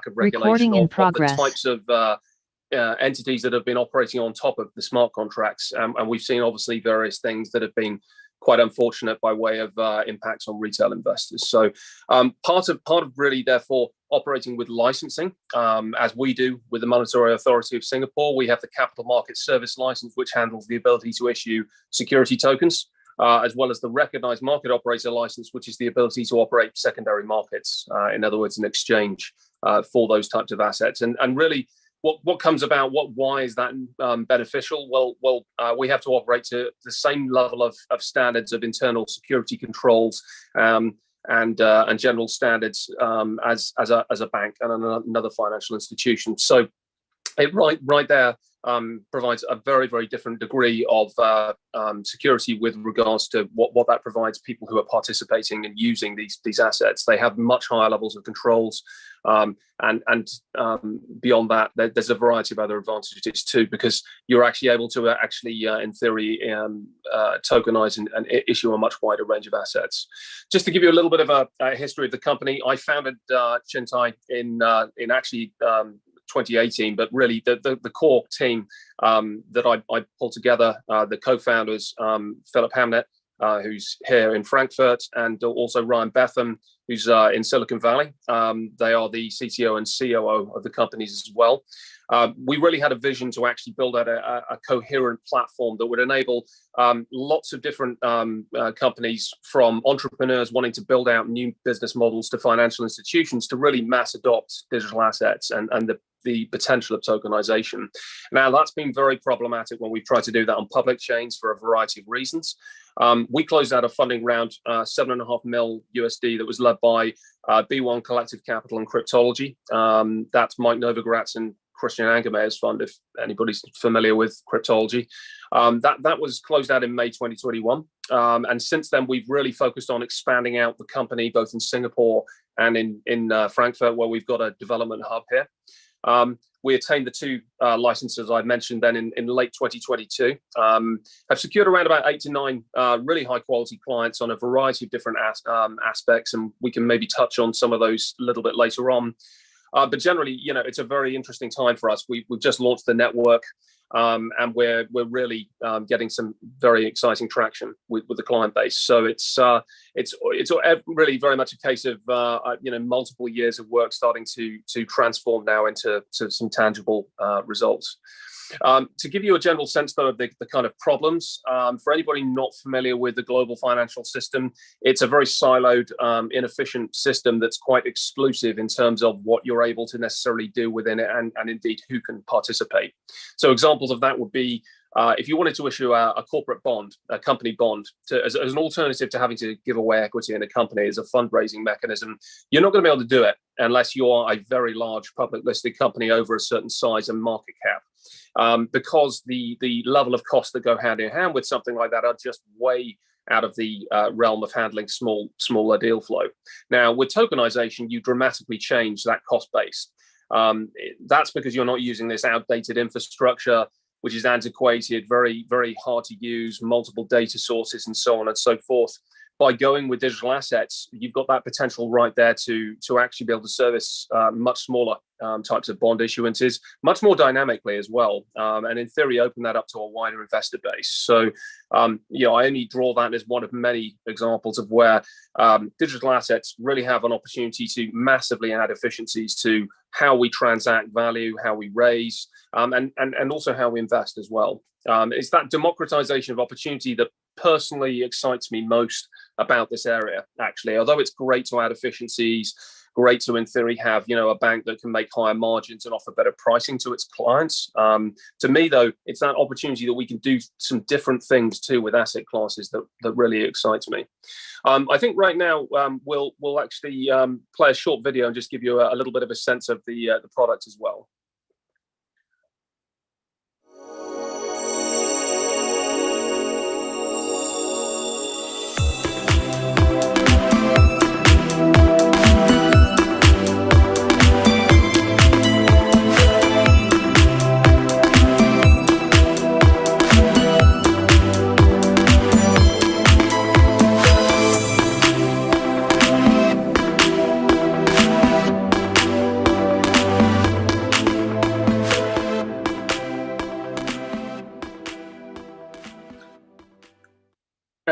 lack of regulation Recording in of the progress. types of entities that have been operating on top of the smart contracts. And we've seen obviously various things that have been quite unfortunate by way of impacts on retail investors. So part of really, therefore, operating with licensing, as we do with the Monetary Authority of Singapore, we have the Capital Market Service License, which handles the ability to issue security tokens, as well as the Recognized Market Operator License, which is the ability to operate secondary markets, in other words, an exchange for those types of assets. And really, what comes about, why is that beneficial? Well, we have to operate to the same level of standards of internal security controls and general standards as a bank and another financial institution. So it right there provides a very, very different degree of security with regards to what that provides people who are participating and using these assets. They have much higher levels of controls, and beyond that, there's a variety of other advantages too, because you're actually able to in theory, tokenize and issue a much wider range of assets. Just to give you a little bit of a history of the company, I founded Chintai in actually 2018, but really the core team that I pulled together, the co-founders, Philip Hamnet, who's here in Frankfurt, and also Ryan Betham, who's in Silicon Valley. They are the CTO and COO of the companies as well. We really had a vision to actually build out a coherent platform that would enable lots of different companies, from entrepreneurs wanting to build out new business models to financial institutions, to really mass adopt digital assets and the potential of tokenization. Now, that's been very problematic when we've tried to do that on public chains for a variety of reasons. We closed out a funding round, $7.5 million USD, that was led by B1 Collective Capital and Cryptology. That's Mike Novogratz and Christian Angermeyer's fund, if anybody's familiar with Cryptology. That was closed out in May 2021. And since then, we've really focused on expanding out the company, both in Singapore and in Frankfurt, where we've got a development hub here. We attained the two licenses I mentioned then in late 2022. I've secured around about 8 to 9 really high quality clients on a variety of different aspects, and we can maybe touch on some of those a little bit later on. But generally, it's a very interesting time for us. We've just launched the network, and we're really getting some very exciting traction with the client base. So it's really very much a case of multiple years of work starting to transform now into some tangible results. To give you a general sense, though, of the kind of problems, for anybody not familiar with the global financial system, it's a very siloed, inefficient system that's quite exclusive in terms of what you're able to necessarily do within it, and indeed who can participate. So examples of that would be, if you wanted to issue a corporate bond, a company bond, as an alternative to having to give away equity in a company as a fundraising mechanism, you're not going to be able to do it unless you are a very large public listed company over a certain size and market cap. Because the level of costs that go hand in hand with something like that are just way out of the realm of handling smaller deal flow. Now, with tokenization, you dramatically change that cost base. That's because you're not using this outdated infrastructure, which is antiquated, very, very hard to use, multiple data sources, and so on and so forth. By going with digital assets, you've got that potential right there to actually be able to service much smaller types of bond issuances, much more dynamically as well, and in theory open that up to a wider investor base. So, I only draw that as one of many examples of where digital assets really have an opportunity to massively add efficiencies to how we transact value, how we raise, and also how we invest as well. It's that democratization of opportunity that personally excites me most about this area, actually. Although it's great to add efficiencies, great to, in theory, have a bank that can make higher margins and offer better pricing to its clients. To me, though, it's that opportunity that we can do some different things too with asset classes that really excites me. I think right now we'll actually play a short video and just give you a little bit of a sense of the product as well.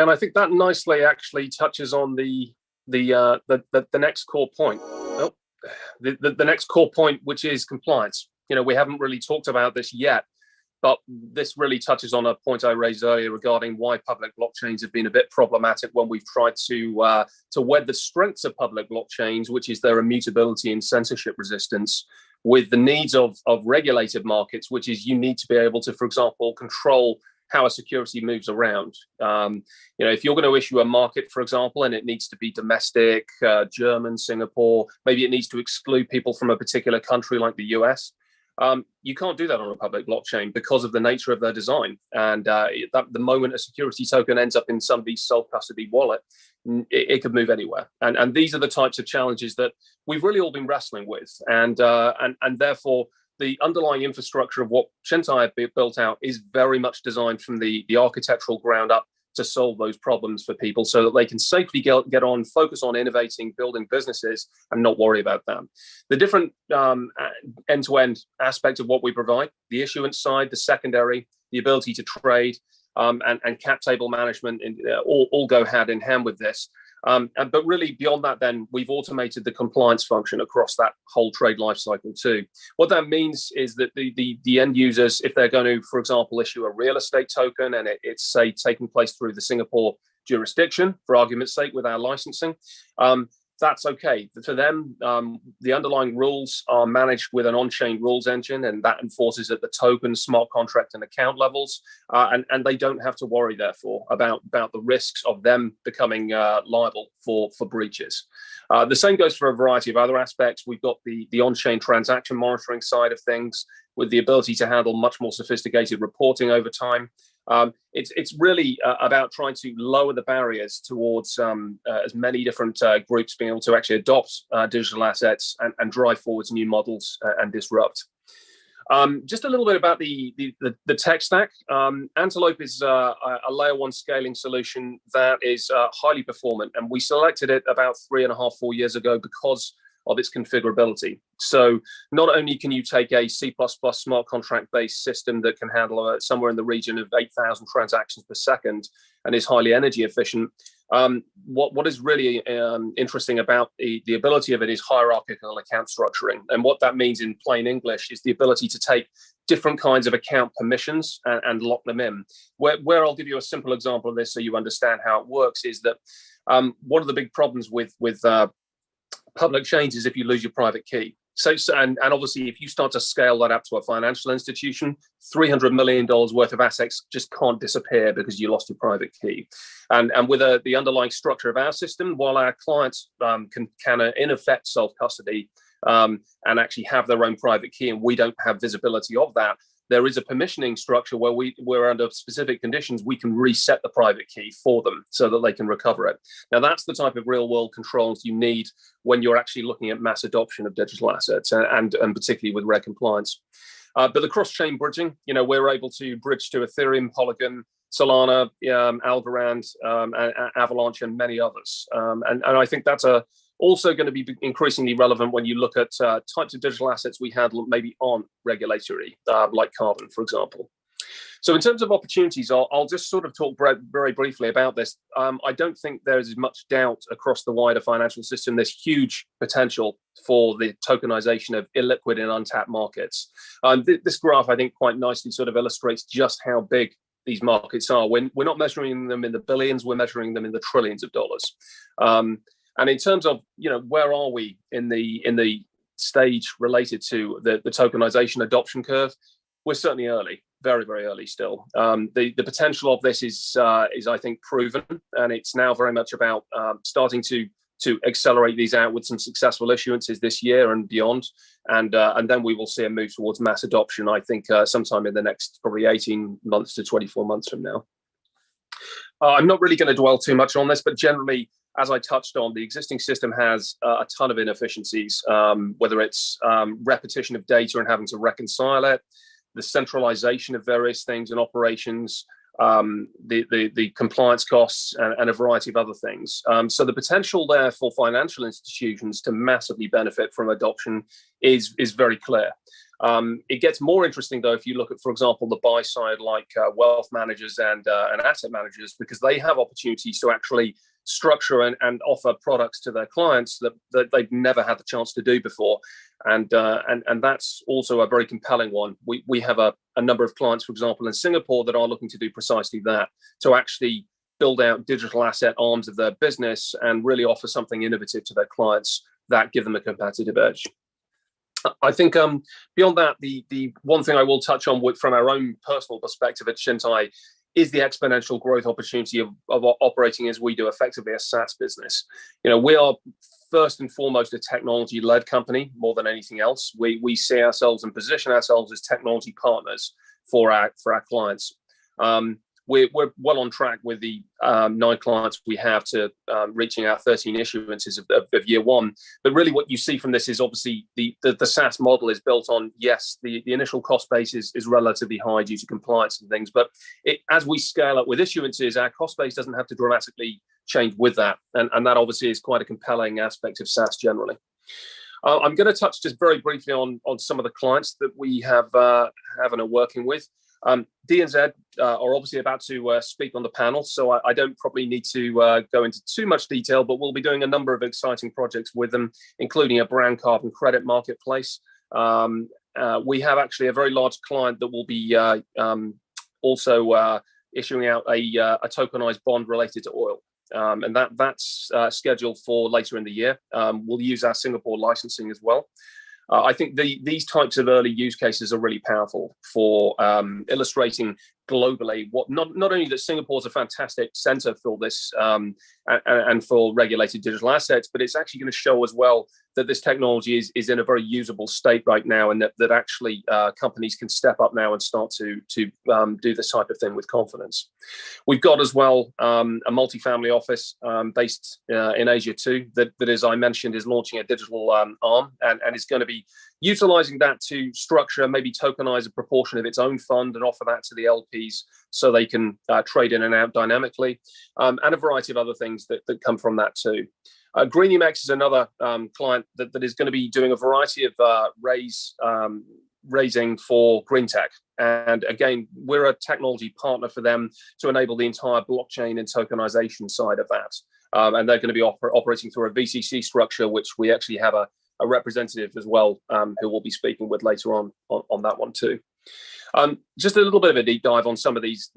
And I think that nicely actually touches on the next core point. Oh, the next core point, which is compliance. We haven't really talked about this yet, but this really touches on a point I raised earlier regarding why public blockchains have been a bit problematic when we've tried to wed the strengths of public blockchains, which is their immutability and censorship resistance, with the needs of regulated markets, which is you need to be able to, for example, control how a security moves around. If you're going to issue a market, for example, and it needs to be domestic, German, Singapore, maybe it needs to exclude people from a particular country like the US. You can't do that on a public blockchain because of the nature of their design. And the moment a security token ends up in somebody's self-custody wallet, it could move anywhere. And these are the types of challenges that we've really all been wrestling with. And therefore, the underlying infrastructure of what Shentai have built out is very much designed from the architectural ground up to solve those problems for people so that they can safely get on, focus on innovating, building businesses, and not worry about them. The different end-to-end aspect of what we provide, the issuance side, the secondary, the ability to trade, and cap table management, all go hand in hand with this. But really beyond that, then we've automated the compliance function across that whole trade life cycle too. What that means is that the end users, if they're going to, for example, issue a real estate token and it's say taking place through the Singapore jurisdiction, for argument's sake, with our licensing, that's okay. For them, the underlying rules are managed with an on-chain rules engine, and that enforces at the token, smart contract, and account levels. And they don't have to worry, therefore, about the risks of them becoming liable for breaches. The same goes for a variety of other aspects. We've got the on-chain transaction monitoring side of things, with the ability to handle much more sophisticated reporting over time. It's really about trying to lower the barriers towards as many different groups being able to actually adopt digital assets and drive forwards new models and disrupt. Just a little bit about the tech stack. Antelope is a layer one scaling solution that is highly performant, and we selected it about 3.5-4 years ago because of its configurability. So not only can you take a C++ smart contract based system that can handle somewhere in the region of 8,000 transactions per second and is highly energy efficient, what is really interesting about the ability of it is hierarchical account structuring. And what that means in plain English is the ability to take different kinds of account permissions and lock them in. Where I'll give you a simple example of this so you understand how it works is that one of the big problems with public chains is if you lose your private key. And obviously, if you start to scale that up to a financial institution, $300 million worth of assets just can't disappear because you lost your private key. And with the underlying structure of our system, while our clients can in effect self-custody and actually have their own private key, and we don't have visibility of that, there is a permissioning structure where we're under specific conditions, we can reset the private key for them so that they can recover it. Now, that's the type of real world controls you need when you're actually looking at mass adoption of digital assets and particularly with reg compliance. But the cross-chain bridging, we're able to bridge to Ethereum, Polygon, Solana, Algorand, Avalanche, and many others. And I think that's also going to be increasingly relevant when you look at types of digital assets we handle maybe aren't regulatory, like carbon, for example. So in terms of opportunities, I'll just sort of talk very briefly about this. I don't think there is much doubt across the wider financial system. There's huge potential for the tokenization of illiquid and untapped markets. This graph, I think, quite nicely sort of illustrates just how big these markets are. We're not measuring them in the billions, we're measuring them in the trillions of dollars. And in terms of, where are we in the stage related to the tokenization adoption curve, we're certainly early, very, very early still. The potential of this is I think, proven, and it's now very much about starting to accelerate these out with some successful issuances this year and beyond. And then we will see a move towards mass adoption, I think, sometime in the next probably 18 months to 24 months from now. I'm not really going to dwell too much on this, but generally, as I touched on, the existing system has a ton of inefficiencies, whether it's repetition of data and having to reconcile it, the centralization of various things and operations, the compliance costs, and a variety of other things. So the potential there for financial institutions to massively benefit from adoption is very clear. It gets more interesting, though, if you look at, for example, the buy side, like wealth managers and asset managers, because they have opportunities to actually structure and offer products to their clients that they've never had the chance to do before. And that's also a very compelling one. We have a number of clients, for example, in Singapore that are looking to do precisely that, to actually build out digital asset arms of their business and really offer something innovative to their clients that give them a competitive edge. I think beyond that, the one thing I will touch on from our own personal perspective at Shintai is the exponential growth opportunity of operating as we do effectively a SaaS business. We are first and foremost a technology-led company more than anything else. We see ourselves and position ourselves as technology partners for our clients. We're well on track with the 9 clients we have to reaching our 13 issuances of year one. But really what you see from this is obviously the SaaS model is built on, yes, the initial cost base is relatively high due to compliance and things. But as we scale up with issuances, our cost base doesn't have to dramatically change with that. And that obviously is quite a compelling aspect of SaaS generally. I'm going to touch just very briefly on some of the clients that we have and are working with. DNZ are obviously about to speak on the panel, so I don't probably need to go into too much detail, but we'll be doing a number of exciting projects with them, including a brand carbon credit marketplace. We have actually a very large client that will be also issuing out a tokenized bond related to oil. And that's scheduled for later in the year. We'll use our Singapore licensing as well. I think these types of early use cases are really powerful for illustrating globally what not only that Singapore is a fantastic center for this and for regulated digital assets, but it's actually going to show as well that this technology is in a very usable state right now, and that actually companies can step up now and start to do this type of thing with confidence. We've got as well a multifamily office based in Asia too, that as I mentioned is launching a digital arm and is going to be utilizing that to structure, maybe tokenize a proportion of its own fund and offer that to the LPs so they can trade in and out dynamically, and a variety of other things that come from that too. GreenUMX is another client that is going to be doing a variety of raising for green tech. And again, we're a technology partner for them to enable the entire blockchain and tokenization side of that. And they're going to be operating through a VCC structure, which we actually have a representative as well who we'll be speaking with later on that one too. Just a little bit of a deep dive on some of these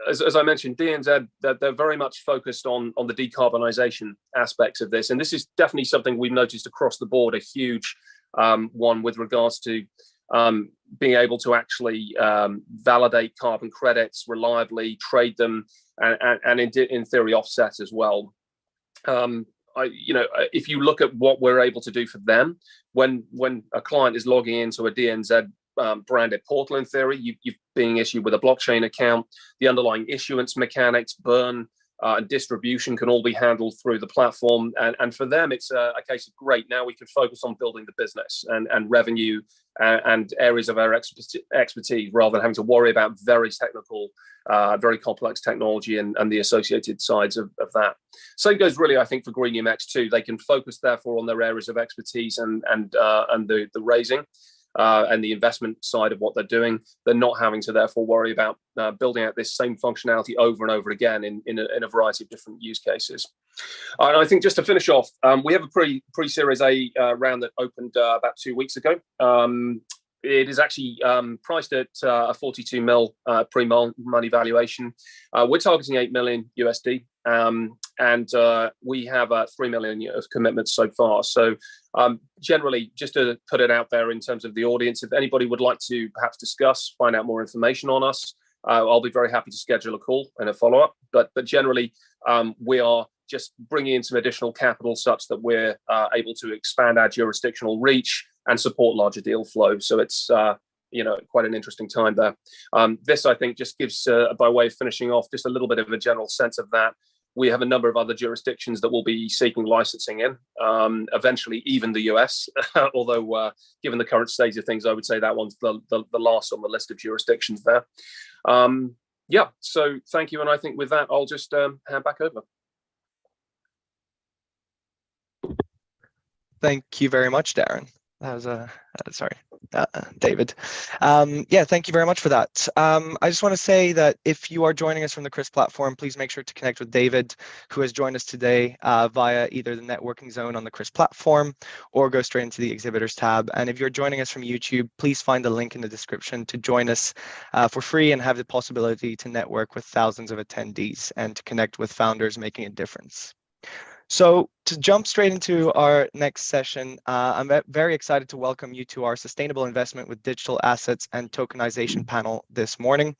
as I mentioned, DNZ, they're very much focused on the decarbonisation aspects of this. And this is definitely something we've noticed across the board, a huge one with regards to being able to actually validate carbon credits reliably, trade them, and in theory offset as well. If you look at what we're able to do for them, when a client is logging into a DNZ branded portal, in theory, you're being issued with a blockchain account. The underlying issuance mechanics, burn, and distribution can all be handled through the platform. And for them, it's a case of great. Now we can focus on building the business and revenue and areas of our expertise rather than having to worry about very technical, very complex technology and the associated sides of that. Same goes really, I think, for GreenUMX too. They can focus therefore on their areas of expertise and the raising. And the investment side of what they're doing. They're not having to therefore worry about building out this same functionality over and over again in a variety of different use cases. And I think just to finish off, we have a pre-Series A round that opened about 2 weeks ago. It is actually priced at a 42 mil pre-money valuation. We're targeting $8 million USD. And we have 3 million of commitments so far. So generally, just to put it out there in terms of the audience, if anybody would like to perhaps discuss, find out more information on us, I'll be very happy to schedule a call and a follow-up. But generally, we are just bringing in some additional capital such that we're able to expand our jurisdictional reach and support larger deal flow. So it's quite an interesting time there. This, I think, just gives, by way of finishing off, just a little bit of a general sense of that. We have a number of other jurisdictions that will be seeking licensing in, eventually even the US, although given the current state of things, I would say that one's the last on the list of jurisdictions there. So thank you. And I think with that, I'll just hand back over. Thank you very much, Darren. That was sorry. David. Yeah, thank you very much for that. I just want to say that if you are joining us from the CRIISP platform, please make sure to connect with David, who has joined us today via either the networking zone on the CRIISP platform or go straight into the exhibitors tab. And if you're joining us from YouTube, please find the link in the description to join us for free and have the possibility to network with thousands of attendees and to connect with founders making a difference. So to jump straight into our next session, I'm very excited to welcome you to our Sustainable Investment with Digital Assets and Tokenization panel this morning.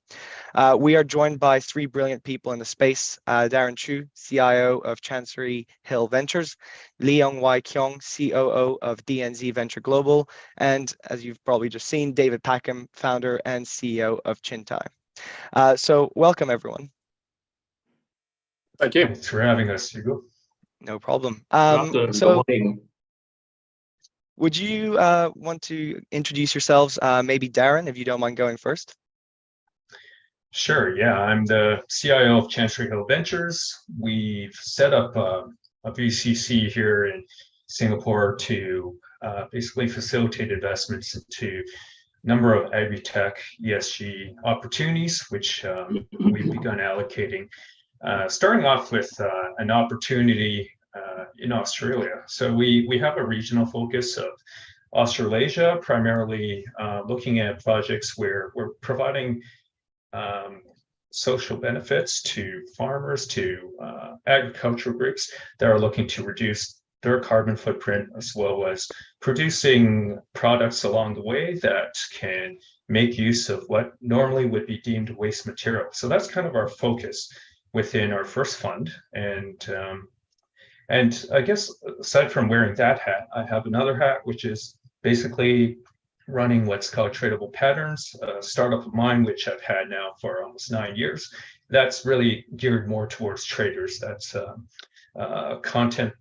We are joined by three brilliant people in the space, Darren Chu, CIO of Chancery Hill Ventures, Leong Wai Kyong, COO of DNZ Venture Global, and as you've probably just seen, David Packham, founder and CEO of Chintai. So welcome, everyone. Thank you. Thanks for having us, Hugo. No problem. Good morning. Would you want to introduce yourselves? Maybe Darren, if you don't mind going first. Sure, yeah. I'm the CIO of Chancery Hill Ventures. We've set up a VCC here in Singapore to basically facilitate investments into a number of agri-tech ESG opportunities, which we've begun allocating. Starting off with an opportunity in Australia. So we have a regional focus of Australasia, primarily looking at projects where we're providing social benefits to farmers, to agricultural groups that are looking to reduce their carbon footprint, as well as producing products along the way that can make use of what normally would be deemed waste material. So that's kind of our focus within our first fund. And I guess aside from wearing that hat, I have another hat, which is basically running what's called Tradable Patterns, a startup of mine, which I've had now for almost 9 years. That's really geared more towards traders. That's a content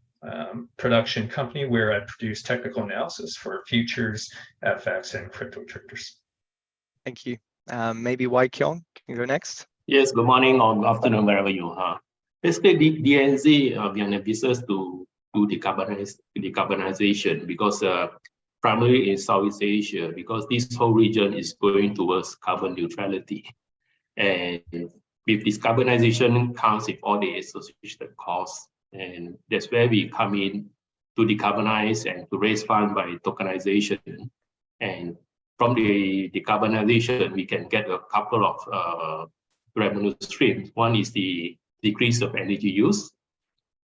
production company where I produce technical analysis for futures, FX, and crypto traders. Thank you. Maybe Wai Kyong can go next. Yes, good morning or good afternoon, wherever you are. Basically, DNZ, we are in a business to do decarbonization because primarily in Southeast Asia, because this whole region is going towards carbon neutrality. And with this decarbonization comes with all the associated costs. And that's where we come in to decarbonize and to raise funds by tokenization. And from the decarbonization, we can get a couple of revenue streams. One is the decrease of energy use.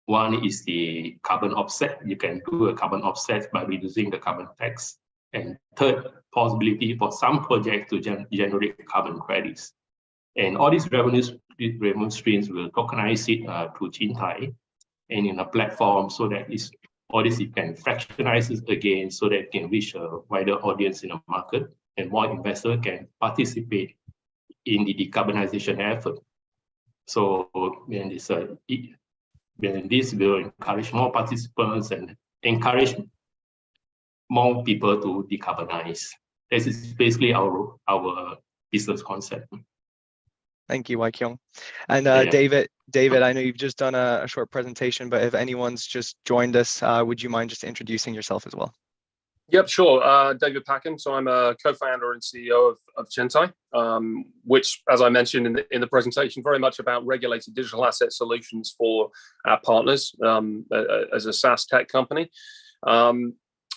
One is the carbon offset. You can do a carbon offset by reducing the carbon tax. And third possibility for some projects to generate carbon credits. And all these revenue streams will tokenize it through Chintai and in a platform so that all this it can fractionize it again so that it can reach a wider audience in the market and more investors can participate in the decarbonization effort. So then this will encourage more participants and encourage more people to decarbonize. This is basically our business concept. Thank you, Wai Kyong. And David, I know you've just done a short presentation, but if anyone's just joined us, would you mind just introducing yourself as well? Yep, sure. David Packham. So I'm a co-founder and CEO of Chintai, which, as I mentioned in the presentation, very much about regulated digital asset solutions for our partners as a SaaS tech company.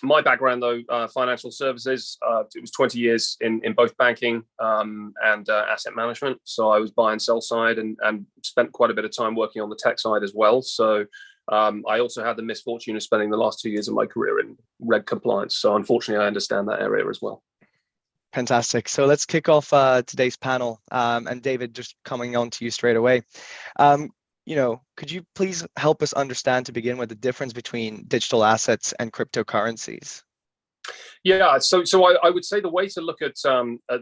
My background, though, financial services, it was 20 years in both banking and asset management. So I was buy and sell side and spent quite a bit of time working on the tech side as well. So I also had the misfortune of spending the last 2 years of my career in reg compliance. So unfortunately, I understand that area as well. Fantastic. So let's kick off today's panel. And David, just coming on to you straight away. Could you please help us understand to begin with the difference between digital assets and cryptocurrencies? Yeah, so I would say the way to look at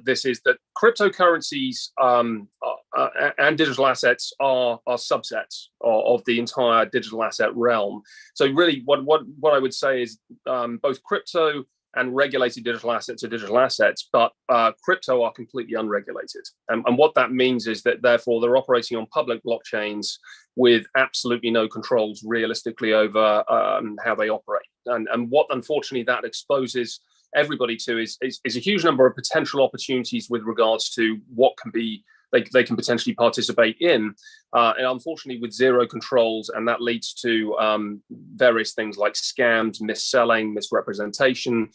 this is that cryptocurrencies and digital assets are subsets of the entire digital asset realm. So really what I would say is both crypto and regulated digital assets are digital assets, but crypto are completely unregulated. And what that means is that therefore they're operating on public blockchains with absolutely no controls realistically over how they operate. And what unfortunately that exposes everybody to is a huge number of potential opportunities with regards to what can be they can potentially participate in, and unfortunately with zero controls, and that leads to various things like scams, mis-selling, misrepresentation,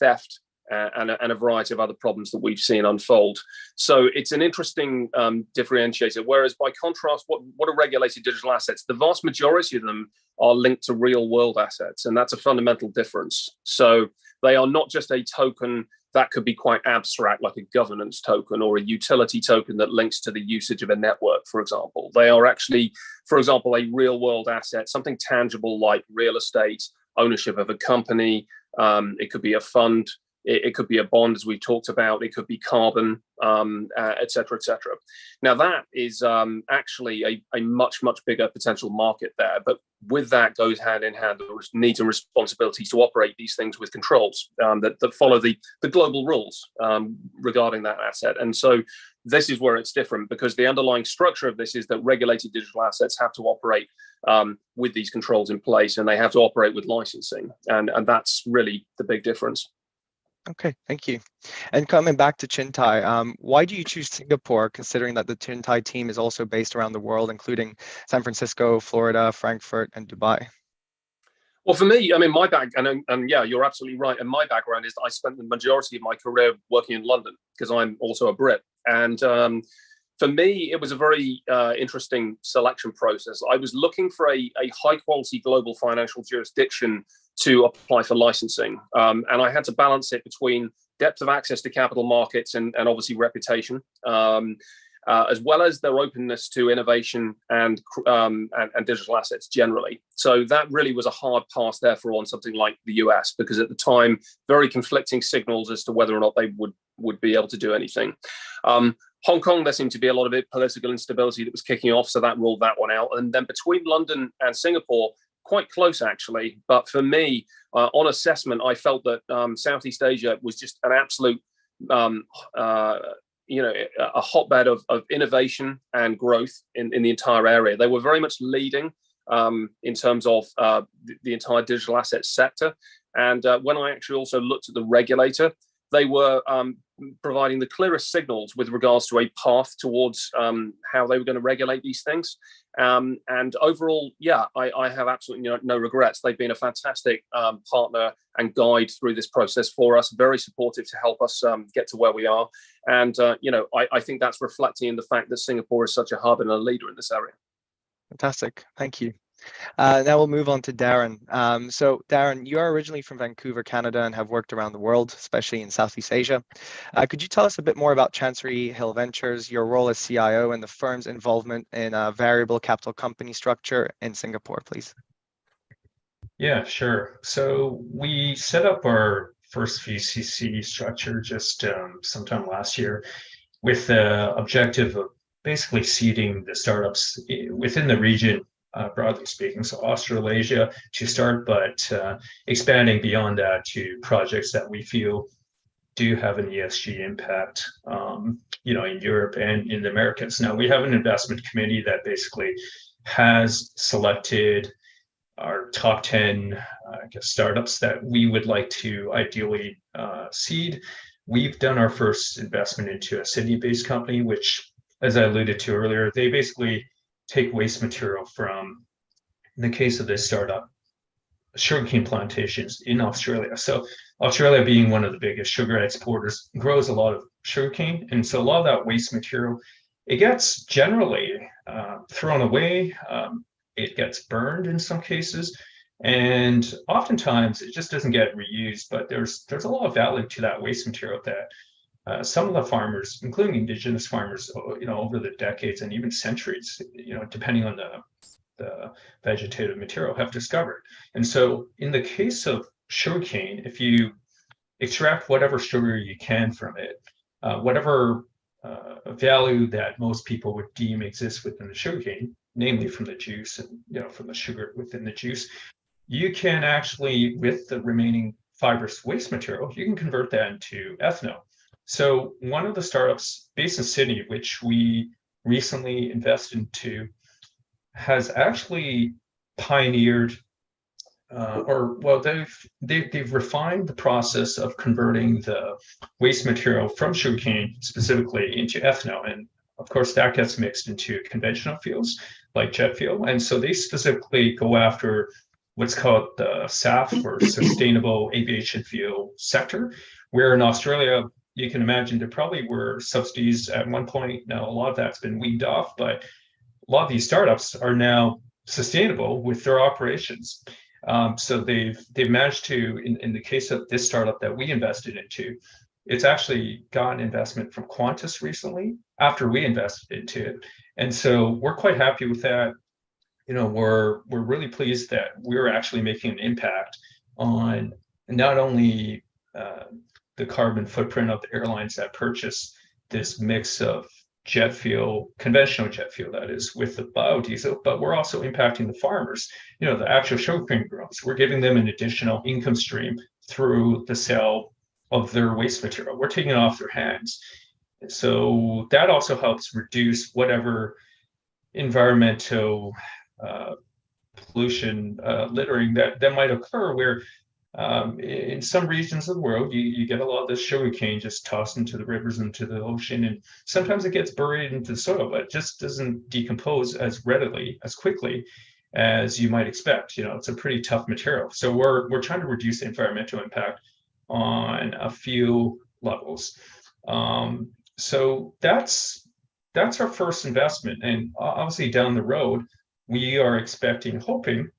theft, and a variety of other problems that we've seen unfold. So it's an interesting differentiator. Whereas by contrast, what are regulated digital assets? The vast majority of them are linked to real world assets, and that's a fundamental difference. So they are not just a token that could be quite abstract, like a governance token or a utility token that links to the usage of a network, for example. They are actually, for example, a real world asset, something tangible like real estate, ownership of a company. It could be a fund. It could be a bond, as we talked about. It could be carbon, et cetera, et cetera. Now, that is actually a much, much bigger potential market there. But with that goes hand in hand the needs and responsibilities to operate these things with controls that follow the global rules regarding that asset. And so this is where it's different, because the underlying structure of this is that regulated digital assets have to operate with these controls in place, and they have to operate with licensing. And that's really the big difference. Okay, thank you. And coming back to Chintai, why do you choose Singapore, considering that the Chintai team is also based around the world, including San Francisco, Florida, Frankfurt, and Dubai? Well, for me, I mean, my background, and yeah, you're absolutely right. And my background is that I spent the majority of my career working in London, because I'm also a Brit. And for me, it was a very interesting selection process. I was looking for a high quality global financial jurisdiction to apply for licensing. And I had to balance it between depth of access to capital markets and obviously reputation, as well as their openness to innovation and digital assets generally. So that really was a hard pass, therefore, on something like the US, because at the time, very conflicting signals as to whether or not they would be able to do anything. Hong Kong, there seemed to be a lot of political instability that was kicking off, so that ruled that one out. And then between London and Singapore, quite close actually, but for me, on assessment, I felt that Southeast Asia was just an absolute, a hotbed of innovation and growth in the entire area. They were very much leading in terms of the entire digital asset sector. And when I actually also looked at the regulator, they were providing the clearest signals with regards to a path towards how they were going to regulate these things. And overall, yeah, I have absolutely no regrets. They've been a fantastic partner and guide through this process for us, very supportive to help us get to where we are. And, I think that's reflecting in the fact that Singapore is such a hub and a leader in this area. Fantastic. Thank you. Now we'll move on to Darren. So Darren, you are originally from Vancouver, Canada, and have worked around the world, especially in Southeast Asia. Could you tell us a bit more about Chancery Hill Ventures, your role as CIO, and the firm's involvement in a variable capital company structure in Singapore, please? Yeah, sure. So we set up our first VCC structure just sometime last year with the objective of basically seeding the startups within the region, broadly speaking, so Australasia to start, but expanding beyond that to projects that we feel do have an ESG impact, in Europe and in the Americas. Now, we have an investment committee that basically has selected our top 10 startups that we would like to ideally seed. We've done our first investment into a Sydney-based company, which, as I alluded to earlier, they basically take waste material from, in the case of this startup, sugarcane plantations in Australia. So Australia, being one of the biggest sugar exporters, grows a lot of sugarcane. And so a lot of that waste material, it gets generally thrown away. It gets burned in some cases. And oftentimes it just doesn't get reused, but there's a lot of value to that waste material that some of the farmers, including indigenous farmers, over the decades and even centuries, depending on the vegetative material, have discovered. And so in the case of sugarcane, if you extract whatever sugar you can from it, whatever value that most people would deem exists within the sugarcane, namely from the juice and from the sugar within the juice, you can actually, with the remaining fibrous waste material, you can convert that into ethanol. So one of the startups based in Sydney, which we recently invested into, has actually pioneered they've refined the process of converting the waste material from sugarcane specifically into ethanol, and of course that gets mixed into conventional fuels like jet fuel, and so they specifically go after what's called the SAF, or Sustainable Aviation Fuel sector, where in Australia you can imagine there probably were subsidies at one point. Now a lot of that's been weaned off, but a lot of these startups are now sustainable with their operations. So they've managed to, in the case of this startup that we invested into, it's actually gotten investment from Qantas recently after we invested into it, and so we're quite happy with that. We're really pleased that we're actually making an impact on not only the carbon footprint of the airlines that purchase this mix of jet fuel, conventional jet fuel that is, with the biodiesel, but we're also impacting the farmers, the actual sugarcane growers. We're giving them an additional income stream through the sale of their waste material. We're taking it off their hands. So that also helps reduce whatever environmental pollution, littering that might occur, where in some regions of the world, you get a lot of this sugarcane just tossed into the rivers, into the ocean, and sometimes it gets buried into the soil, but it just doesn't decompose as readily, as quickly as you might expect. It's a pretty tough material. So we're trying to reduce the environmental impact on a few levels. So that's our first investment, and obviously down the road, we are expecting, hoping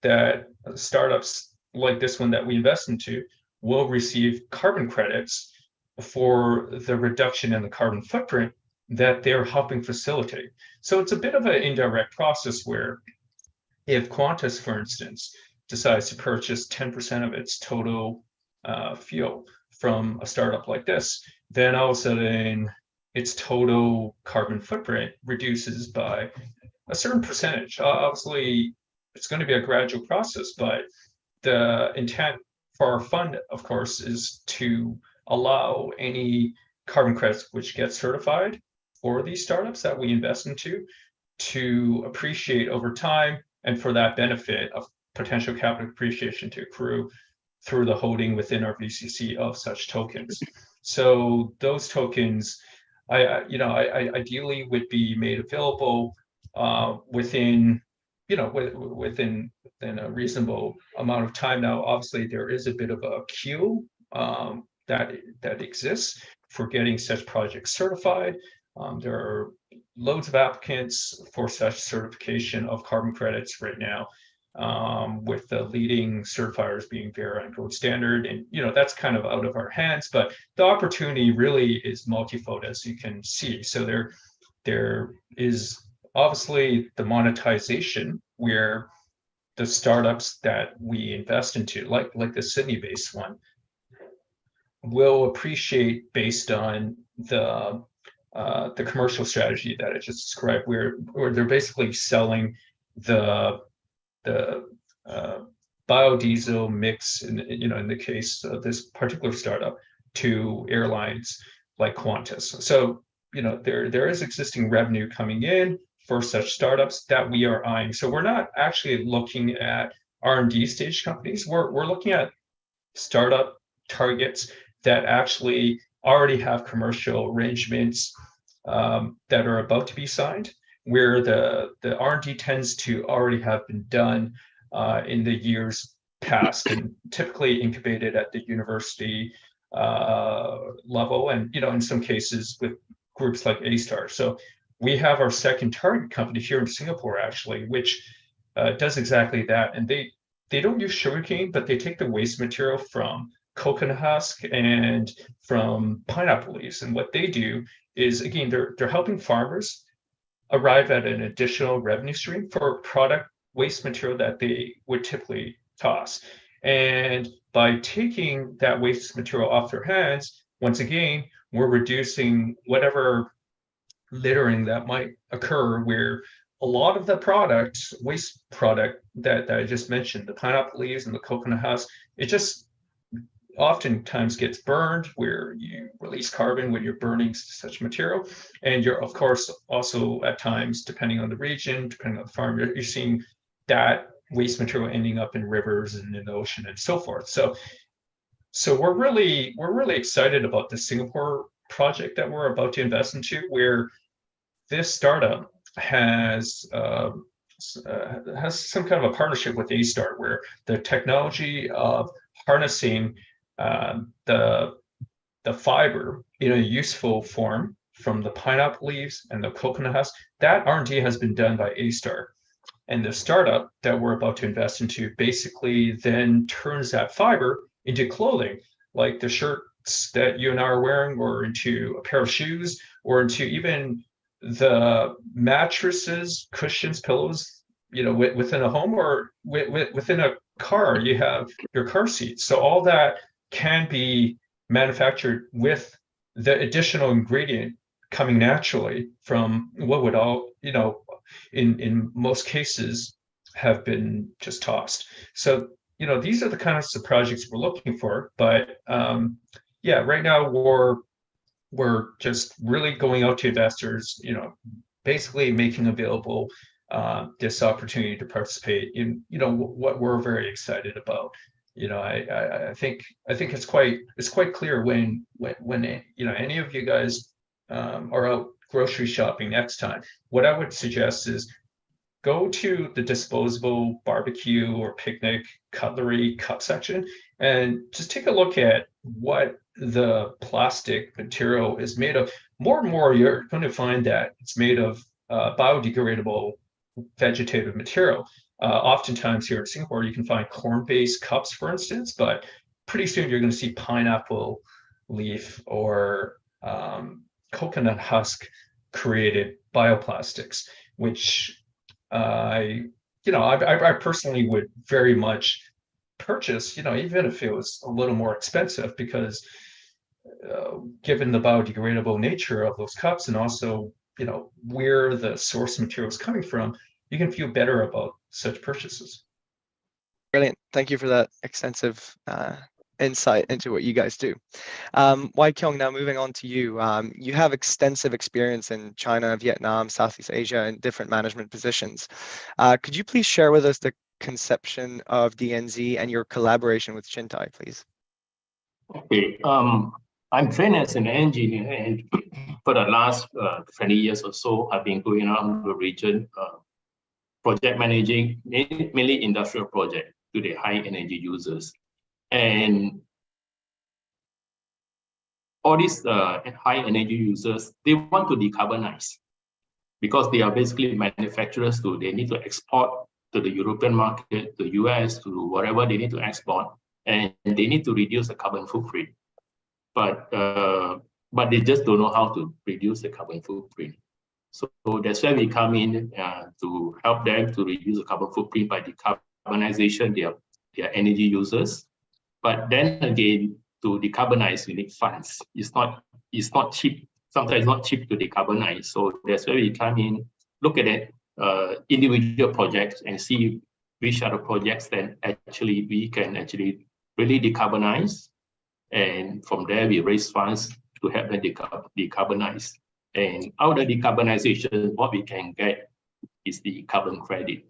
that startups like this one that we invest into will receive carbon credits for the reduction in the carbon footprint that they're helping facilitate. So it's a bit of an indirect process where if Qantas, for instance, decides to purchase 10% of its total fuel from a startup like this, then all of a sudden its total carbon footprint reduces by a certain percentage. Obviously, it's going to be a gradual process, but the intent for our fund, of course, is to allow any carbon credits which get certified for these startups that we invest into to appreciate over time, and for that benefit of potential capital appreciation to accrue through the holding within our VCC of such tokens. So those tokens, I ideally would be made available within a reasonable amount of time. Now, obviously, there is a bit of a queue that exists for getting such projects certified. There are loads of applicants for such certification of carbon credits right now, with the leading certifiers being Verra and Gold Standard, and that's kind of out of our hands. But the opportunity really is multifold, as you can see. So there is obviously the monetization, where the startups that we invest into, like the Sydney-based one, will appreciate based on the commercial strategy that I just described, where they're basically selling the biodiesel mix, in the case of this particular startup, to airlines like Qantas. So there is existing revenue coming in for such startups that we are eyeing. So we're not actually looking at R&D stage companies. We're looking at startup targets that actually already have commercial arrangements that are about to be signed, where the R&D tends to already have been done in the years past, and typically incubated at the university level, and in some cases with groups like A-Star. So we have our second target company here in Singapore, actually, which does exactly that. And they don't use sugarcane, but they take the waste material from coconut husk and from pineapple leaves. And what they do is, again, they're helping farmers arrive at an additional revenue stream for product waste material that they would typically toss. And by taking that waste material off their hands, once again, we're reducing whatever littering that might occur, where a lot of the waste product that I just mentioned, the pineapple leaves and the coconut husk, it just oftentimes gets burned, where you release carbon when you're burning such material. And you're, of course, also at times, depending on the region, depending on the farm, you're seeing that waste material ending up in rivers and in the ocean and so forth. So we're really excited about the Singapore project that we're about to invest into, where this startup has some kind of a partnership with A-Star, where the technology of harnessing the fiber in a useful form from the pineapple leaves and the coconut husk, that R&D has been done by A-Star. And the startup that we're about to invest into basically then turns that fiber into clothing, like the shirts that you and I are wearing, or into a pair of shoes, or into even the mattresses, cushions, pillows, within a home, or within a car. You have your car seats. So all that can be manufactured with the additional ingredient coming naturally from what would all, in most cases have been just tossed. So, these are the kinds of projects we're looking for. But yeah, right now we're just really going out to investors, basically making available this opportunity to participate in, what we're very excited about. I think it's quite clear when any of you guys are out grocery shopping next time, what I would suggest is go to the disposable barbecue or picnic cutlery cup section and just take a look at what the plastic material is made of. More and more, you're going to find that it's made of biodegradable vegetative material. Oftentimes here in Singapore, you can find corn-based cups, for instance, but pretty soon you're going to see pineapple leaf or coconut husk created bioplastics, which I personally would very much purchase, even if it was a little more expensive, because given the biodegradable nature of those cups, and also where the source material is coming from, you can feel better about such purchases. Brilliant. Thank you for that extensive insight into what you guys do. Wai Kyung, now moving on to you. You have extensive experience in China, Vietnam, Southeast Asia, and different management positions. Could you please share with us the conception of DNZ and your collaboration with Chintai, please? Okay. I'm trained as an engineer, and for the last 20 years or so, I've been going around the region, project managing mainly industrial projects to the high energy users. And all these high energy users, they want to decarbonize because they are basically manufacturers too. They need to export to the European market, the US, to whatever they need to export, and they need to reduce the carbon footprint. But they just don't know how to reduce the carbon footprint. So that's where we come in to help them to reduce the carbon footprint by decarbonization their energy users. But then again, to decarbonize, you need funds. It's not cheap. Sometimes it's not cheap to decarbonize. So that's where we come in, look at it, individual projects, and see which are the projects that actually we can actually really decarbonize. And from there, we raise funds to help them decarbonize. And out of decarbonization, what we can get is the carbon credit.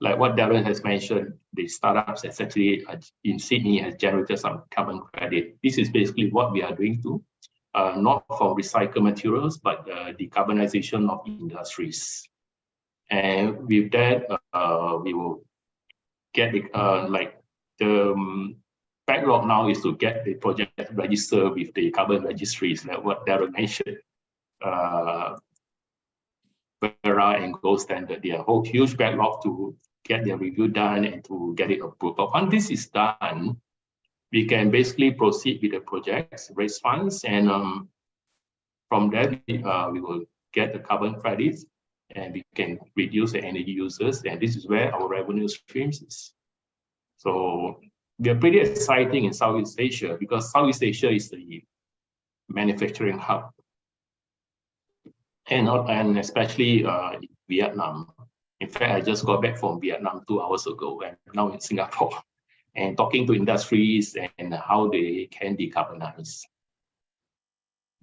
Like what Darren has mentioned, the startups essentially in Sydney has generated some carbon credit. This is basically what we are doing too, not from recycled materials, but decarbonization of industries. And with that, we will get the backlog now is to get the project registered with the carbon registries, like what Darren mentioned. Vera and Gold Standard, they are a whole huge backlog to get their review done and to get it approved. But once this is done, we can basically proceed with the projects, raise funds, and from there we will get the carbon credits, and we can reduce the energy users, and this is where our revenue streams is. So we are pretty exciting in Southeast Asia because Southeast Asia is the manufacturing hub, and especially Vietnam. In fact, I just got back from Vietnam 2 hours ago, and now in Singapore, and talking to industries and how they can decarbonize.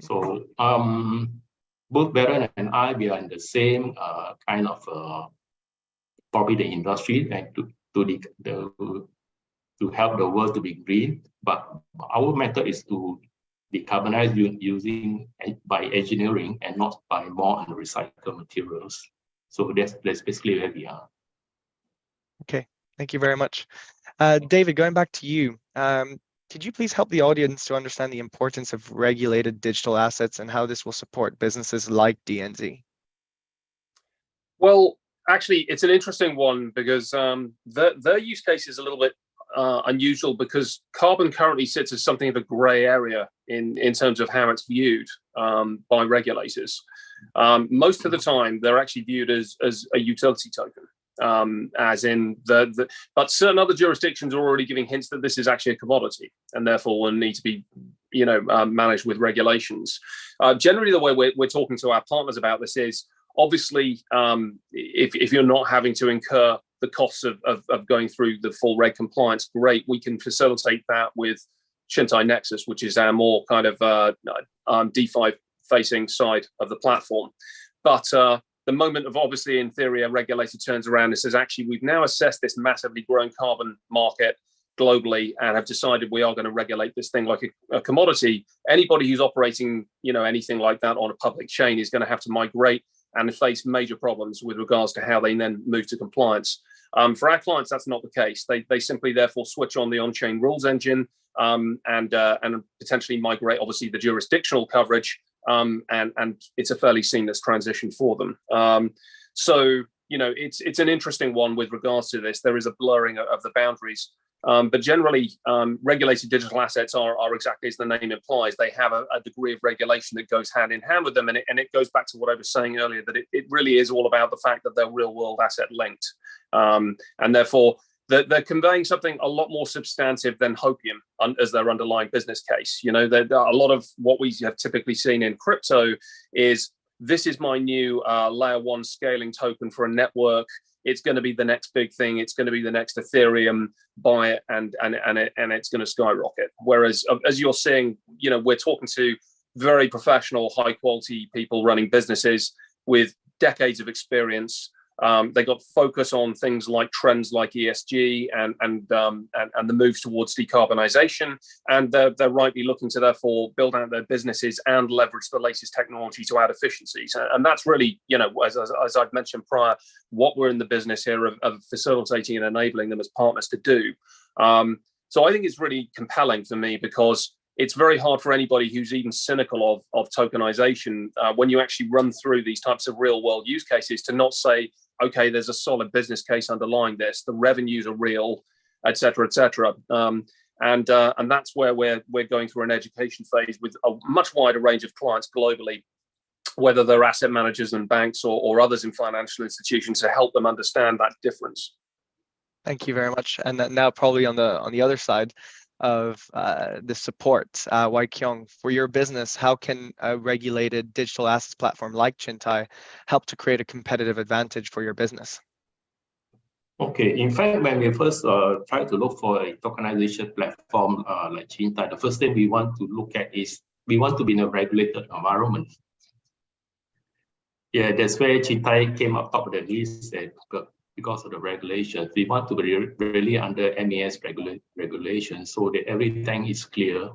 So both Darren and I, we are in the same kind of probably the industry and to help the world to be green. But our method is to decarbonize using by engineering and not by more and recycled materials. So that's basically where we are. Okay, thank you very much. David, going back to you, could you please help the audience to understand the importance of regulated digital assets and how this will support businesses like DNZ? Well, actually, it's an interesting one because their use case is a little bit unusual because carbon currently sits as something of a grey area in terms of how it's viewed by regulators. Most of the time, they're actually viewed as a utility token. As in but certain other jurisdictions are already giving hints that this is actually a commodity and therefore will need to be, managed with regulations. Generally, the way we're talking to our partners about this is obviously if you're not having to incur the costs of going through the full reg compliance, great. We can facilitate that with Chintai Nexus, which is our more kind of DeFi facing side of the platform. But the moment of obviously, in theory, a regulator turns around and says, actually, we've now assessed this massively growing carbon market globally and have decided we are going to regulate this thing like a commodity. Anybody who's operating, anything like that on a public chain is going to have to migrate and face major problems with regards to how they then move to compliance. For our clients, that's not the case. They simply therefore switch on the on-chain rules engine and potentially migrate, obviously, the jurisdictional coverage. And it's a fairly seamless transition for them. So, it's an interesting one with regards to this. There is a blurring of the boundaries. But generally, regulated digital assets are exactly as the name implies. They have a degree of regulation that goes hand in hand with them. And it goes back to what I was saying earlier, that it really is all about the fact that they're real world asset linked. And therefore, they're conveying something a lot more substantive than hopium as their underlying business case. A lot of what we have typically seen in crypto is this is my new layer one scaling token for a network. It's going to be the next big thing. It's going to be the next Ethereum. Buy it, and it's going to skyrocket. Whereas, as you're seeing, we're talking to very professional, high quality people running businesses with decades of experience. They got focus on things like trends like ESG and the moves towards decarbonisation, and they're rightly looking to therefore build out their businesses and leverage the latest technology to add efficiencies. And that's really, as I've mentioned prior, what we're in the business here of facilitating and enabling them as partners to do. So I think it's really compelling for me because it's very hard for anybody who's even cynical of tokenization when you actually run through these types of real world use cases to not say, okay, there's a solid business case underlying this. The revenues are real, et cetera, et cetera. And that's where we're going through an education phase with a much wider range of clients globally, whether they're asset managers and banks or others in financial institutions, to help them understand that difference. Thank you very much. And now probably on the other side of the support, Wai Kyong, for your business, how can a regulated digital assets platform like Chintai help to create a competitive advantage for your business? Okay, in fact, when we first tried to look for a tokenization platform like Chintai, the first thing we want to look at is we want to be in a regulated environment. Yeah, that's where Chintai came up top of the list. Because of the regulations, we want to be really under MAS regulation so that everything is clear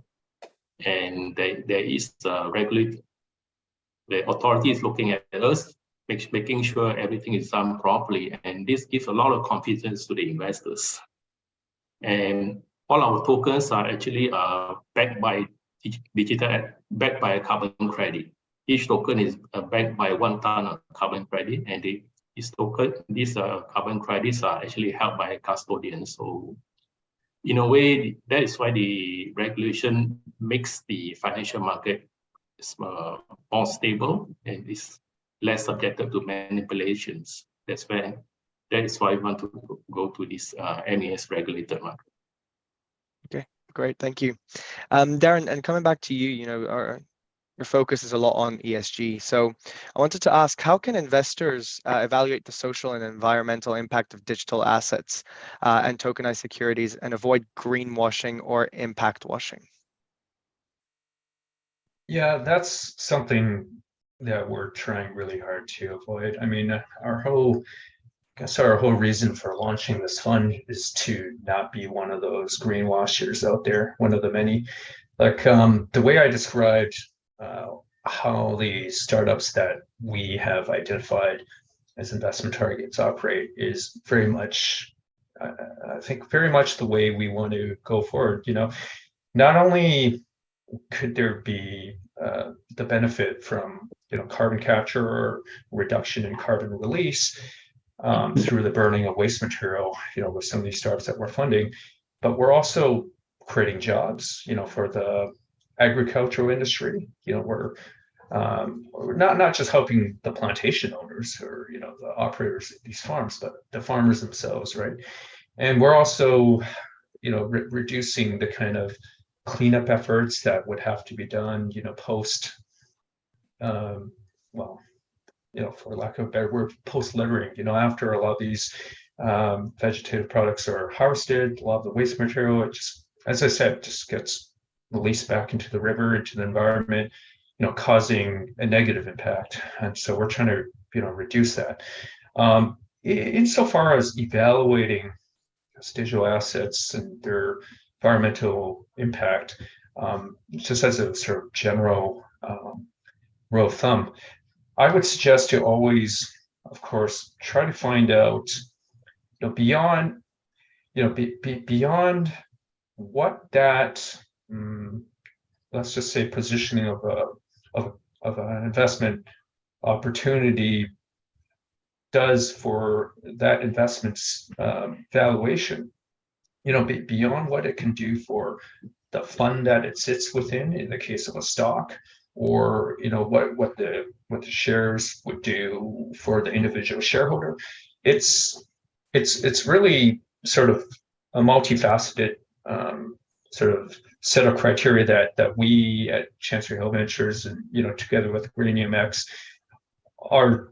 and there is the authority is looking at us, making sure everything is done properly, and this gives a lot of confidence to the investors. And all our tokens are actually backed by backed by a carbon credit. Each token is backed by 1 ton of carbon credit, and these carbon credits are actually held by a custodian. So in a way, that is why the regulation makes the financial market more stable and is less subjected to manipulations. That is why we want to go to this MAS regulated market. Okay, great, thank you. Darren, and coming back to you, your focus is a lot on ESG. So I wanted to ask, how can investors evaluate the social and environmental impact of digital assets and tokenized securities and avoid greenwashing or impact washing? Yeah, that's something that we're trying really hard to avoid. I mean, our whole guess our whole reason for launching this fund is to not be one of those greenwashers out there, one of the many. Like the way I described how the startups that we have identified as investment targets operate is very much, I think, very much the way we want to go forward. You know, not only could there be the benefit from, you know, carbon capture or reduction in carbon release through the burning of waste material, you know, with some of these startups that we're funding, but we're also creating jobs, you know, for the agricultural industry. You know, we're not just helping the plantation owners or, you know, the operators of these farms, but the farmers themselves, right? And we're also, you know, reducing the kind of cleanup efforts that would have to be done, you know, post, well, you know, for lack of a better word, post littering, you know, after a lot of these vegetative products are harvested, a lot of the waste material, it just, as I said, just gets released back into the river, into the environment, you know, causing a negative impact. And so we're trying to, you know, reduce that. Insofar as evaluating digital assets and their environmental impact, just as a sort of general rule of thumb, I would suggest to always, of course, try to find out, you know, beyond, you know, beyond what that, let's just say, positioning of an investment opportunity does for that investment's valuation. You know, beyond what it can do for the fund that it sits within, in the case of a stock, or, you know, what the shares would do for the individual shareholder. It's really sort of a multifaceted sort of set of criteria that we at Chancery Hill Ventures, and, you know, together with Green EMX, are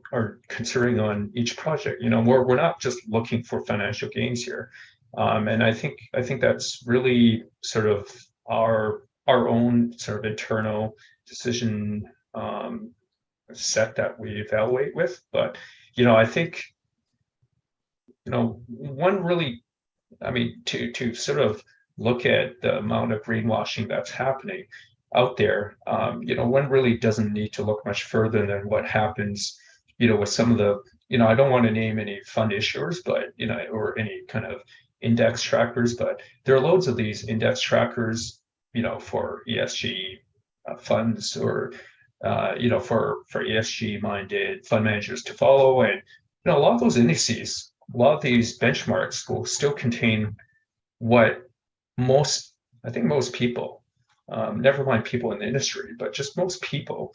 considering on each project. You know, we're not just looking for financial gains here, and I think that's really sort of our own sort of internal decision set that we evaluate with. But, you know, I think, you know, one really, I mean, to sort of look at the amount of greenwashing that's happening out there, you know, one really doesn't need to look much further than what happens, you know, with some of the, you know, I don't want to name any fund issuers, but, you know, or any kind of index trackers, but there are loads of these index trackers, you know, for ESG funds, or, you know, for ESG minded fund managers to follow. And, you know, a lot of those indices, a lot of these benchmarks will still contain what I think most people, never mind people in the industry, but just most people,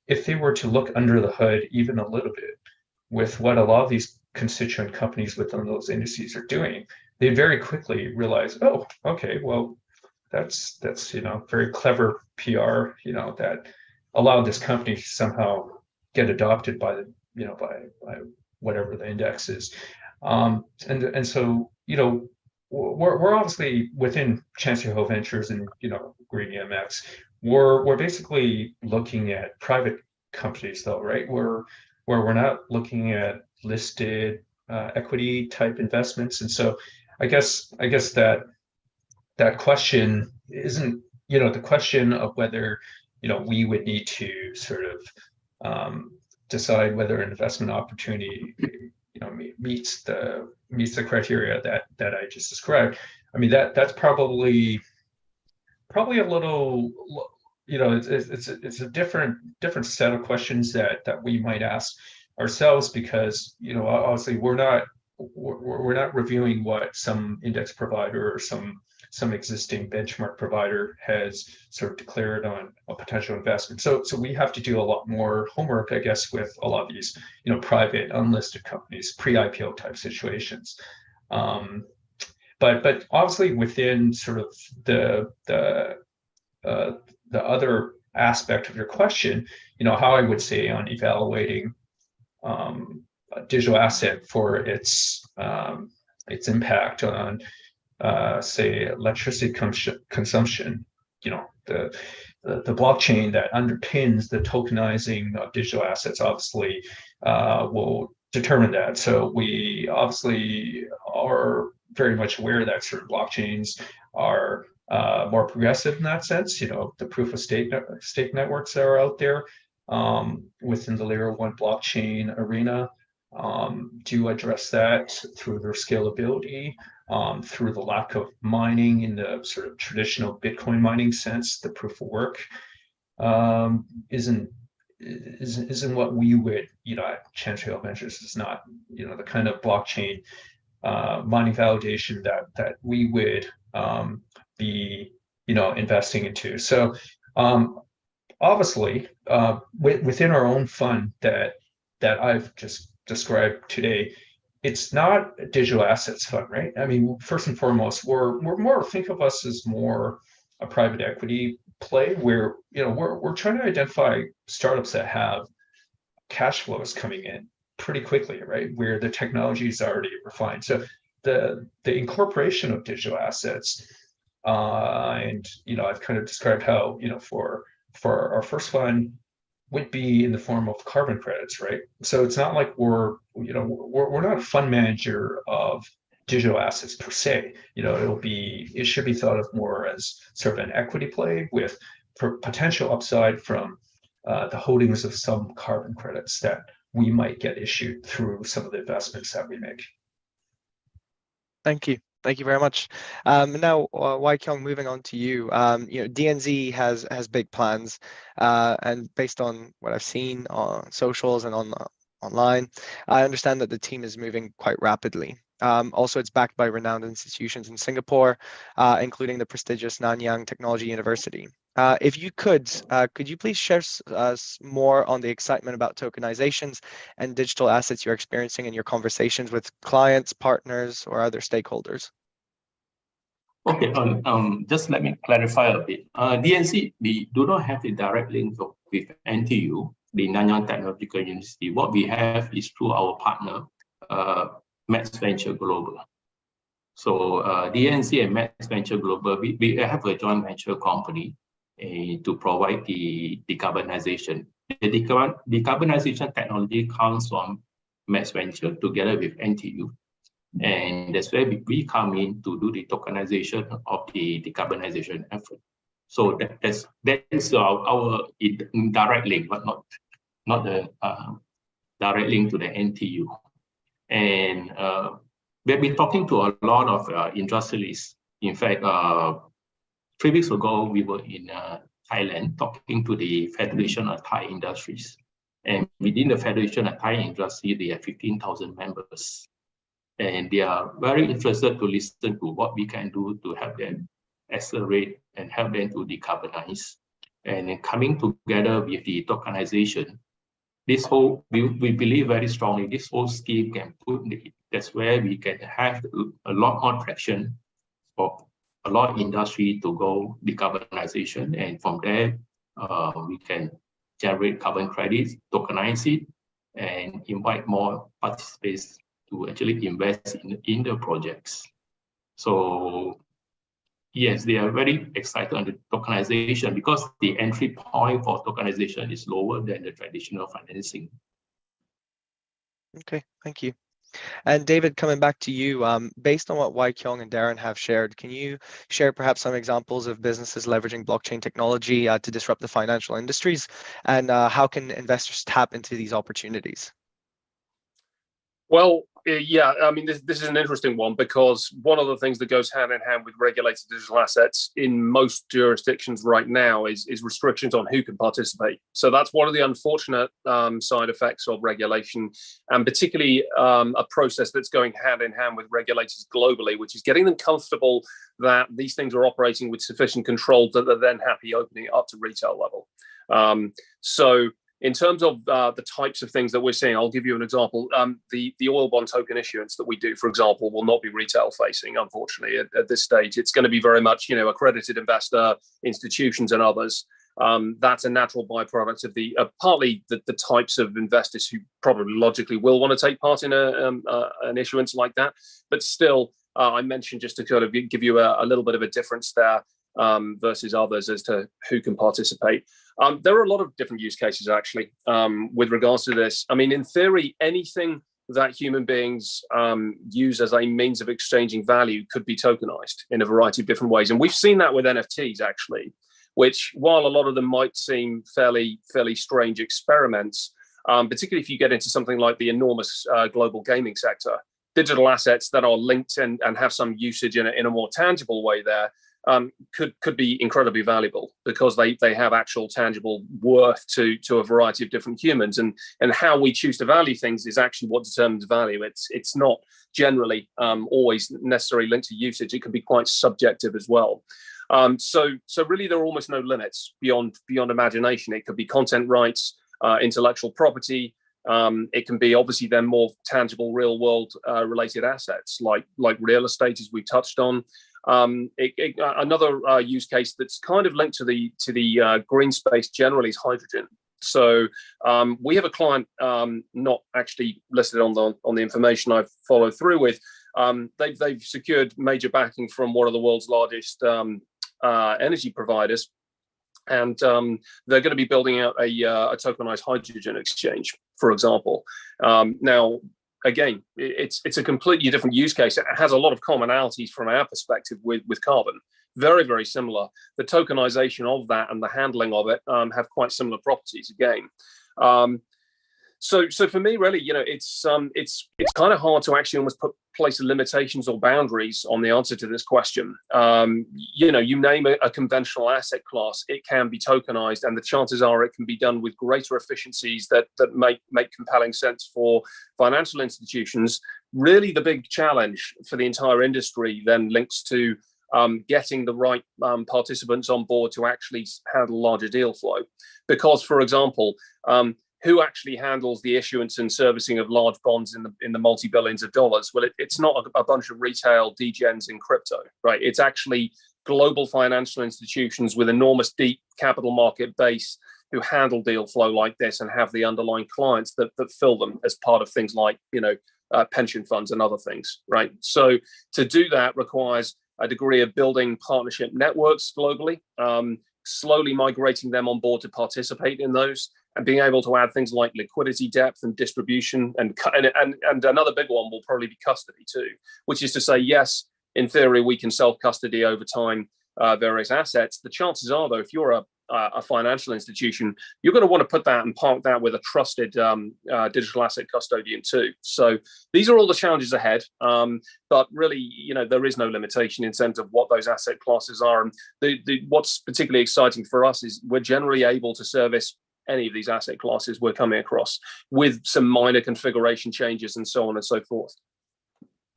if they were to look under the hood even a little bit with what a lot of these constituent companies within those indices are doing, they very quickly realize, oh, okay, well, that's you know, very clever PR, you know, that allowed this company to somehow get adopted by the, you know, by whatever the index is. And so, you know, we're obviously within Chancery Hill Ventures and, you know, Green EMX, we're basically looking at private companies, though, right? Where we're not looking at listed equity type investments. And so I guess that question isn't, you know, the question of whether, you know, we would need to sort of decide whether an investment opportunity, you know, meets the criteria that I just described. I mean, that's probably a little, you know, it's a different set of questions that we might ask ourselves, because, you know, obviously we're not reviewing what some index provider or some existing benchmark provider has sort of declared on a potential investment. So we have to do a lot more homework, I guess, with a lot of these, you know, private unlisted companies, pre-IPO type situations. But obviously within sort of the other aspect of your question, you know, how I would say on evaluating a digital asset for its impact on say electricity consumption, you know, the blockchain that underpins the tokenizing of digital assets obviously will determine that. So we obviously are very much aware that certain blockchains are more progressive in that sense. The proof of stake networks that are out there within the layer 1 blockchain arena do address that through their scalability, through the lack of mining in the sort of traditional Bitcoin mining sense. The proof of work isn't what we would, at Chantrell Ventures is not, the kind of blockchain mining validation that we would be, investing into. So obviously, within our own fund that I've just described today, it's not a digital assets fund, right? I mean, first and foremost, we're more, think of us as more a private equity play where, we're trying to identify startups that have cash flows coming in pretty quickly, right? Where the technology is already refined. So the incorporation of digital assets, and I've kind of described how, for our first fund would be in the form of carbon credits, right? So it's not like we're not a fund manager of digital assets per se. It should be thought of more as sort of an equity play with potential upside from the holdings of some carbon credits that we might get issued through some of the investments that we make. Thank you. Thank you very much. Now, Wai Kyung, moving on to you. DNZ has big plans, and based on what I've seen on socials and online, I understand that the team is moving quite rapidly. Also, it's backed by renowned institutions in Singapore, including the prestigious Nanyang Technology University. If you could you please share us more on the excitement about tokenizations and digital assets you're experiencing in your conversations with clients, partners, or other stakeholders? Okay, just let me clarify a bit. DNC, we do not have a direct link with NTU, the Nanyang Technological University. What we have is through our partner, Emergence Venture Global. So DNC and Emergence Venture Global, we have a joint venture company to provide the decarbonization. The decarbonization technology comes from Emergence Venture together with NTU. And that's where we come in to do the tokenization of the decarbonization effort. So that is our indirect link, but not the direct link to the NTU. And we've been talking to a lot of industrialists. In fact, 3 weeks ago, we were in Thailand talking to the Federation of Thai Industries. And within the Federation of Thai Industry, they have 15,000 members. And they are very interested to listen to what we can do to help them accelerate and help them to decarbonize. And then coming together with the tokenization, this whole, we believe very strongly, this whole scheme can that's where we can have a lot more traction for a lot of industry to go decarbonization. And from there, we can generate carbon credits, tokenize it, and invite more participants to actually invest in the projects. So yes, they are very excited on the tokenization because the entry point for tokenization is lower than the traditional financing. Okay, thank you. And David, coming back to you, based on what Wai Kyung and Darren have shared, can you share perhaps some examples of businesses leveraging blockchain technology to disrupt the financial industries, and how can investors tap into these opportunities? Well, yeah, I mean, this is an interesting one because one of the things that goes hand in hand with regulated digital assets in most jurisdictions right now is restrictions on who can participate. So that's one of the unfortunate side effects of regulation, and particularly a process that's going hand in hand with regulators globally, which is getting them comfortable that these things are operating with sufficient control that they're then happy opening it up to retail level. So in terms of the types of things that we're seeing, I'll give you an example. The oil bond token issuance that we do, for example, will not be retail facing, unfortunately, at this stage. It's going to be very much, accredited investor, institutions and others. That's a natural byproduct of partly the types of investors who probably logically will want to take part in an issuance like that. But still, I mentioned just to kind of give you a little bit of a difference there versus others as to who can participate. There are a lot of different use cases actually with regards to this. I mean, in theory, anything that human beings use as a means of exchanging value could be tokenized in a variety of different ways. And we've seen that with NFTs, actually, which, while a lot of them might seem fairly strange experiments, particularly if you get into something like the enormous global gaming sector, digital assets that are linked and have some usage in a more tangible way there could be incredibly valuable, because they have actual tangible worth to a variety of different humans, and how we choose to value things is actually what determines value. It's not generally always necessarily linked to usage. It can be quite subjective as well. So really there are almost no limits beyond imagination. It could be content rights, intellectual property. It can be obviously then more tangible real world related assets like real estate, as we touched on. Another use case that's kind of linked to the green space generally is hydrogen. So we have a client not actually listed on the information I've followed through with. They've secured major backing from one of the world's largest energy providers, and they're going to be building out a tokenized hydrogen exchange, for example. Now, again, it's a completely different use case. It has a lot of commonalities from our perspective with carbon. Very, very similar. The tokenization of that and the handling of it have quite similar properties again. So for me, really, it's kind of hard to actually almost place limitations or boundaries on the answer to this question. You name a conventional asset class, it can be tokenized, and the chances are it can be done with greater efficiencies that make compelling sense for financial institutions. Really, the big challenge for the entire industry then links to getting the right participants on board to actually handle larger deal flow. Because, for example, who actually handles the issuance and servicing of large bonds in the multi-billions of dollars? Well, it's not a bunch of retail degens in crypto, right? It's actually global financial institutions with enormous deep capital market base who handle deal flow like this and have the underlying clients that fill them as part of things like pension funds and other things, right? So to do that requires a degree of building partnership networks globally, slowly migrating them on board to participate in those, and being able to add things like liquidity depth and distribution, and another big one will probably be custody too, which is to say, yes, in theory, we can self-custody over time various assets. The chances are, though, if you're a financial institution, you're going to want to put that and park that with a trusted digital asset custodian too. So these are all the challenges ahead, but really, there is no limitation in terms of what those asset classes are. And what's particularly exciting for us is we're generally able to service any of these asset classes we're coming across with some minor configuration changes and so on and so forth.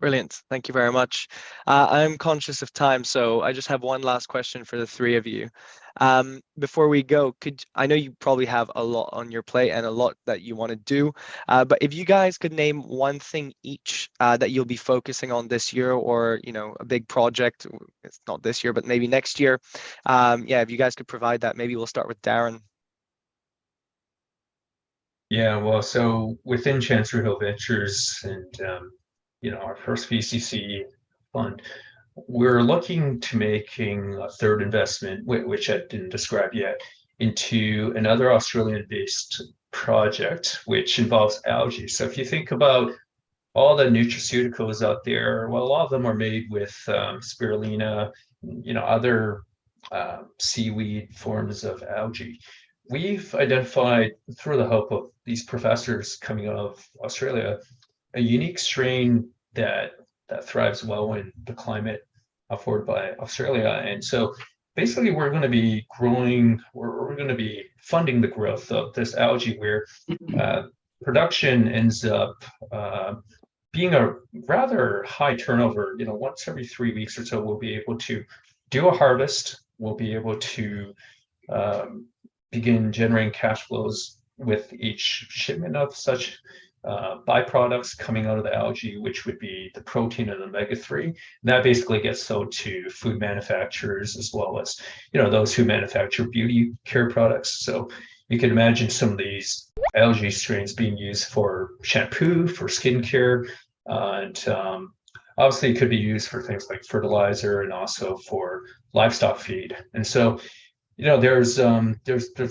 Brilliant. Thank you very much. I'm conscious of time, so I just have one last question for the three of you. Before we go, I know you probably have a lot on your plate and a lot that you want to do, but if you guys could name one thing each that you'll be focusing on this year, or a big project, it's not this year, but maybe next year. If you guys could provide that, maybe we'll start with Darren. Yeah, well, so within Chancery Hill Ventures and our first VCC fund, we're looking to making a third investment, which I didn't describe yet, into another Australian-based project, which involves algae. So if you think about all the nutraceuticals out there, well, a lot of them are made with spirulina, other seaweed forms of algae. We've identified, through the help of these professors coming out of Australia, a unique strain that thrives well in the climate afforded by Australia. And so basically we're going to be we're going to be funding the growth of this algae, where production ends up being a rather high turnover. Once every 3 weeks or so, we'll be able to do a harvest. We'll be able to begin generating cash flows with each shipment of such byproducts coming out of the algae, which would be the protein and omega-3. And that basically gets sold to food manufacturers, as well as those who manufacture beauty care products. So you can imagine some of these algae strains being used for shampoo, for skincare, and obviously it could be used for things like fertilizer and also for livestock feed. And so there's a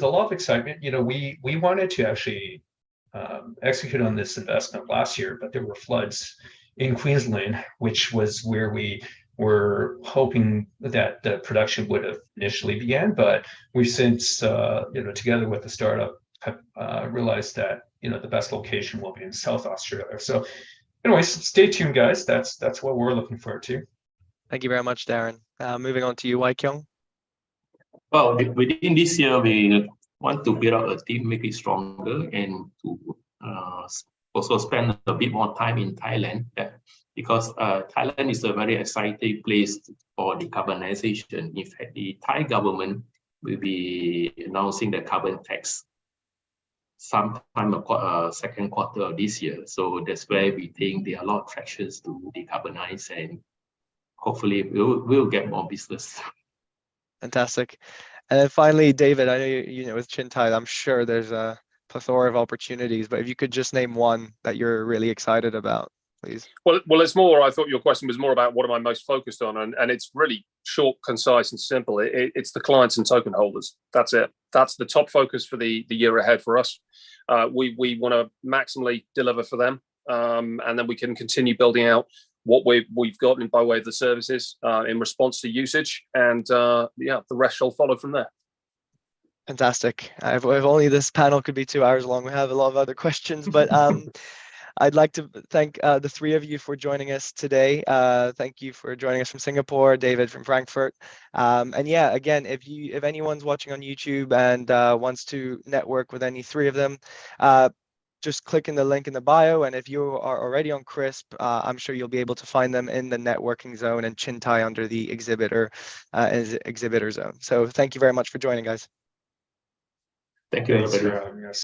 lot of excitement. We wanted to actually execute on this investment last year, but there were floods in Queensland, which was where we were hoping that the production would have initially began. But we've since, together with the startup, have realized that the best location will be in South Australia. So, anyways, stay tuned, guys. That's what we're looking forward to. Thank you very much, Darren. Moving on to you, Wai Kyung. Well, within this year, we want to build up a team, make it stronger, and to also spend a bit more time in Thailand, because Thailand is a very exciting place for decarbonization. In fact, the Thai government will be announcing the carbon tax sometime second quarter of this year. So that's where we think there are a lot of tractions to decarbonize, and hopefully we'll get more business. Fantastic. And then finally, David, I know with Chintai, I'm sure there's a plethora of opportunities, but if you could just name one that you're really excited about, please. Well, it's more, I thought your question was more about what am I most focused on, and it's really short, concise, and simple. It's the clients and token holders. That's it. That's the top focus for the year ahead for us. We want to maximally deliver for them, and then we can continue building out what we've got by way of the services in response to usage, and the rest shall follow from there. Fantastic. If only this panel could be 2 hours long. We have a lot of other questions, but I'd like to thank the three of you for joining us today. Thank you for joining us from Singapore, David from Frankfurt. And yeah, again, if anyone's watching on YouTube and wants to network with any three of them, just click in the link in the bio. And if you are already on CRIISP, I'm sure you'll be able to find them in the networking zone and Chintai under the exhibitor zone. So thank you very much for joining, guys. Thank you, Thanks everybody. for having us.